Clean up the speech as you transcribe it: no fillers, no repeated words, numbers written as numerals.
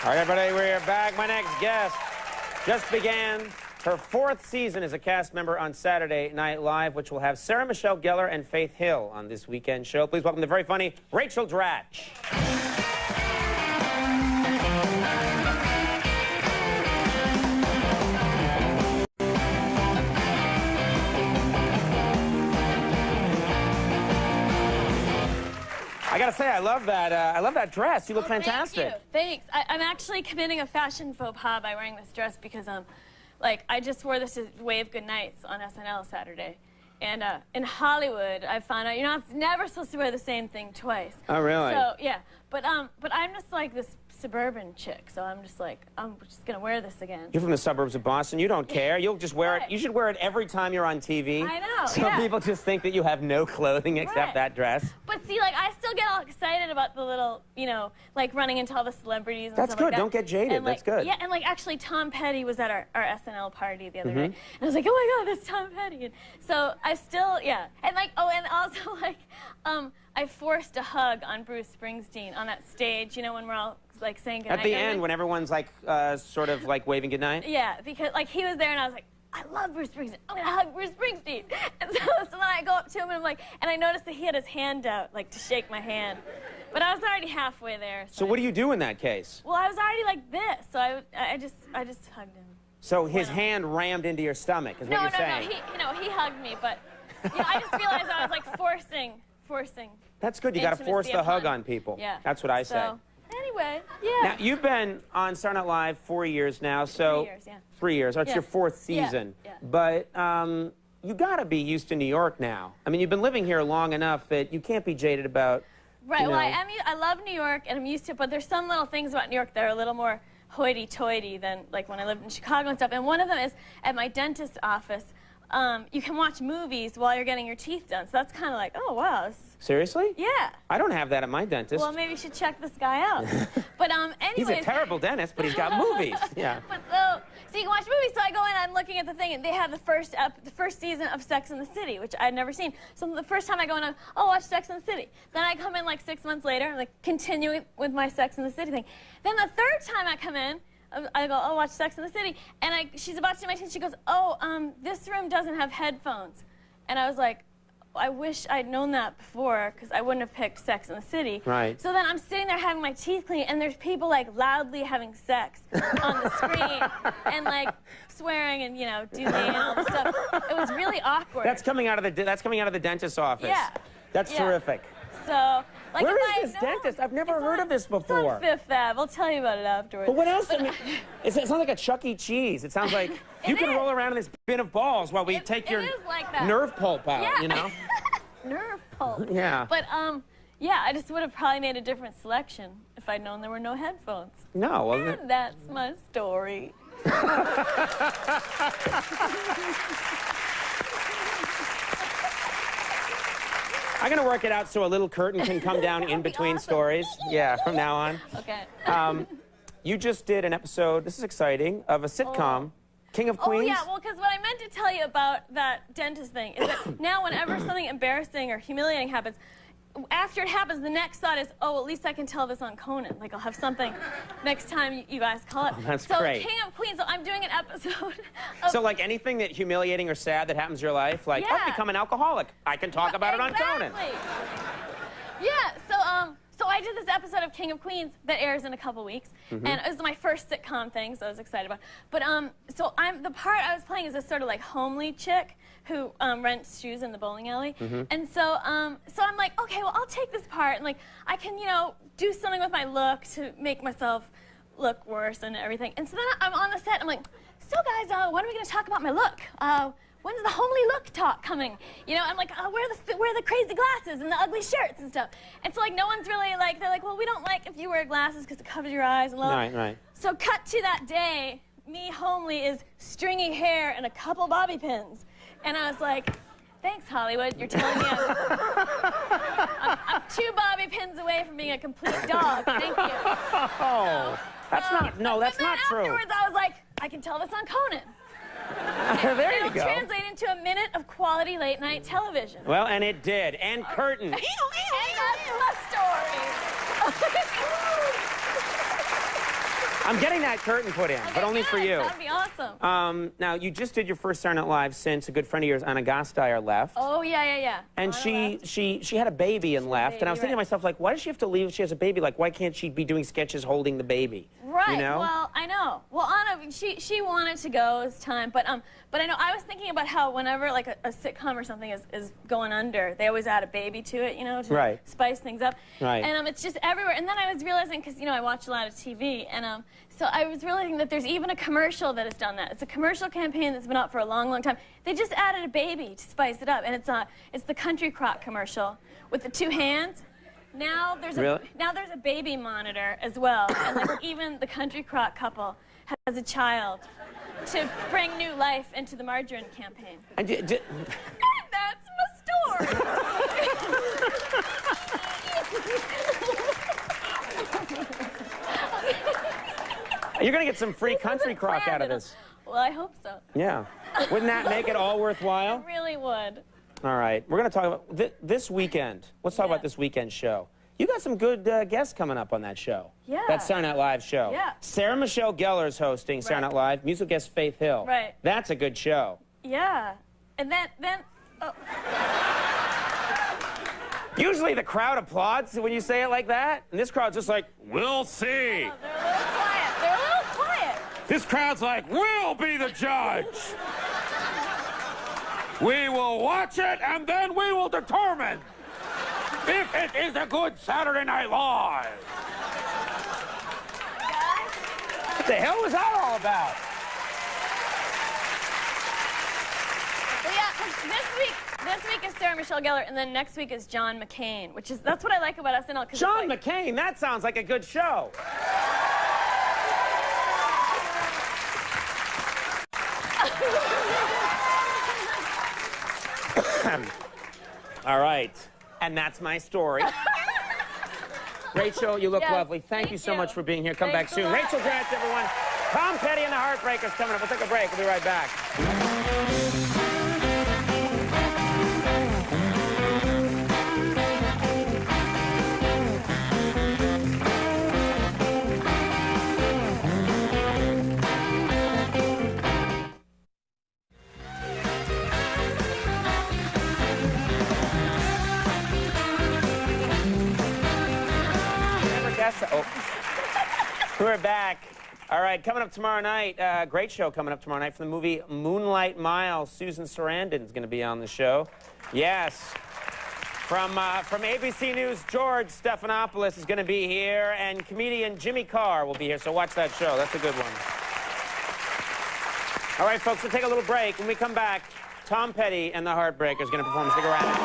All right, everybody, we're back. My next guest just began her 4th season as a cast member on Saturday Night Live, which will have Sarah Michelle Gellar and Faith Hill on this weekend show. Please welcome the very funny Rachel Dratch. I gotta say, I love that dress. You look fantastic. Thank you. Thanks. I'm actually committing a fashion faux pas by wearing this dress because, like, I just wore this to wave goodnights on SNL Saturday. And in Hollywood, I found out you're not never supposed to wear the same thing twice. Oh, really? So, yeah. But I'm just like this suburban chick, so I'm just like, I'm just gonna wear this again. You're from the suburbs of Boston. You don't care. You'll just wear it. You should wear it every time you're on TV. I know, So people just think that you have no clothing except that dress. But see, like, I still get all excited about the little, you know, like running into all the celebrities and That's stuff good. like that. Don't get jaded. And, like, That's good. Yeah, and like actually Tom Petty was at our SNL party the other day. And I was like, oh my God, that's Tom Petty. And so I still, And like, oh, and also like, I forced a hug on Bruce Springsteen on that stage, you know, when we're all like saying goodnight. At the end, when everyone's like, sort of like waving goodnight? Yeah, because like he was there and I was like, I love Bruce Springsteen. I'm gonna hug Bruce Springsteen. And so then I go up to him and I'm like, and I noticed that he had his hand out, like to shake my hand. But I was already halfway there. So what do you do in that case? Well, I was already like this, so I just hugged him. So his hand rammed into your stomach, is what you're saying? No, he hugged me, but I just realized I was like forcing. That's good. You got to force the hug on people. Yeah. That's what I say. Anyway, yeah. Now, you've been on Saturday Night Live 4 years now, so... 3 years, yeah. 3 years. That's your 4th season. Yeah. But you got to be used to New York now. I mean, you've been living here long enough that you can't be jaded about... Right, well, I love New York, and I'm used to it, but there's some little things about New York that are a little more hoity-toity than, like, when I lived in Chicago and stuff. And one of them is, at my dentist's office, you can watch movies while you're getting your teeth done. So that's kind of like, oh, wow. Seriously? Yeah. I don't have that at my dentist. Well, maybe you should check this guy out. But anyways. He's a terrible dentist, but he's got movies. Yeah. But so you can watch movies. So I go in, I'm looking at the thing, and they have the first season of Sex and the City, which I'd never seen. So the first time I go in, I'll watch Sex and the City. Then I come in like 6 months later, and like continue with my Sex and the City thing. Then the third time I come in, I go, oh, watch Sex and the City. And she's about to do my teeth. She goes, oh, this room doesn't have headphones. And I was like, I wish I'd known that before, because I wouldn't have picked Sex and the City. Right. So then I'm sitting there having my teeth cleaned, and there's people like loudly having sex on the screen, and like swearing and, you know, doing all the stuff. It was really awkward. That's coming out of the dentist's office. Yeah. That's terrific. So, like, where is this dentist? I've never heard of this before. It's on 5th Ave. I'll tell you about it afterwards. But what else? I mean, it sounds like a Chuck E. Cheese. It sounds like you can roll around in this bin of balls while we take your nerve pulp out, you know? Nerve pulp. Yeah. But, yeah, I just would have probably made a different selection if I'd known there were no headphones. No. Well, and that's my story. I'm going to work it out so a little curtain can come down in between stories. Yeah, from now on. Okay. You just did an episode, this is exciting, of a sitcom, King of Queens. Oh, yeah, well, because what I meant to tell you about that dentist thing is that now whenever something embarrassing or humiliating happens, after it happens, the next thought is, oh, at least I can tell this on Conan. Like, I'll have something next time you guys call it. Oh, that's so great. King of Queens, so I'm doing an episode of... So, like, anything that humiliating or sad that happens in your life, like, I've become an alcoholic. I can talk about it on Conan. Yeah, so I did this episode of King of Queens that airs in a couple weeks, and it was my first sitcom thing, so I was excited about it. But, so the part I was playing is this sort of, like, homely chick who rents shoes in the bowling alley. And so I'm like, okay, well, I'll take this part, and, like, I can, you know, do something with my look to make myself look worse and everything. And so then I'm on the set, I'm like, so guys, when are we going to talk about my look? When's the homely look talk coming? You know, I'm like, wear the crazy glasses and the ugly shirts and stuff. And so, like, no one's really, like, they're like, well, we don't like if you wear glasses because it covers your eyes and blah. Right. So cut to that day, me, homely, is stringy hair and a couple bobby pins. And I was like, thanks, Hollywood. You're telling me I'm 2 bobby pins away from being a complete dog. Thank you. Oh, that's not true. Afterwards, I was like, I can tell this on Conan. There you go. It'll translate into a minute of quality late-night television. Well, and it did. And curtain. And that's my story. I'm getting that curtain put in, but only for you. That'd be awesome. Now, you just did your first Saturday Night Live since a good friend of yours, Anna Gasteyer, left. Oh, yeah. And she had a baby and left. And I was thinking to myself, like, why does she have to leave if she has a baby? Like, why can't she be doing sketches holding the baby? Right. You know? Well, I know. Well, Anna, she wanted to go. It was time. But I know I was thinking about how whenever like a sitcom or something is going under, they always add a baby to it, you know, to spice things up. Right. And it's just everywhere. And then I was realizing, because I watch a lot of TV, and so I was realizing that there's even a commercial that has done that. It's a commercial campaign that's been out for a long, long time. They just added a baby to spice it up, and it's the Country Crock commercial with the 2 hands. Now there's a baby monitor as well, and like even the Country Crock couple has a child to bring new life into the margarine campaign. And that's my story. You're going to get some free Country Crock out of this. Well, I hope so. Yeah. Wouldn't that make it all worthwhile? It really would. All right. We're going to talk about this weekend. Let's talk about this weekend show. You got some good guests coming up on that show. Yeah. That Saturday Night Live show. Yeah. Sarah Michelle Gellar's hosting Saturday Night Live. Musical guest Faith Hill. Right. That's a good show. Yeah. And then oh. Usually the crowd applauds when you say it like that. And this crowd's just like, we'll see. They're a little quiet. They're a little quiet. This crowd's like, we'll be the judge. We will watch it, and then we will determine if it is a good Saturday Night Live. What the hell was that all about? Well, yeah, this week is Sarah Michelle Gellar, and then next week is John McCain, that's what I like about SNL. John McCain, that sounds like a good show. All right, and that's my story. Rachel, you look lovely. Thank you so much for being here. Come back soon. Rachel Dratch, everyone. Tom Petty and the Heartbreakers coming up. We'll take a break. We'll be right back. We're back. All right, coming up tomorrow night, great show coming up tomorrow night from the movie Moonlight Mile. Susan Sarandon is going to be on the show. Yes. From ABC News, George Stephanopoulos is going to be here, and comedian Jimmy Carr will be here, so watch that show. That's a good one. All right, folks, we'll take a little break. When we come back, Tom Petty and the Heartbreakers are going to perform. Stick around.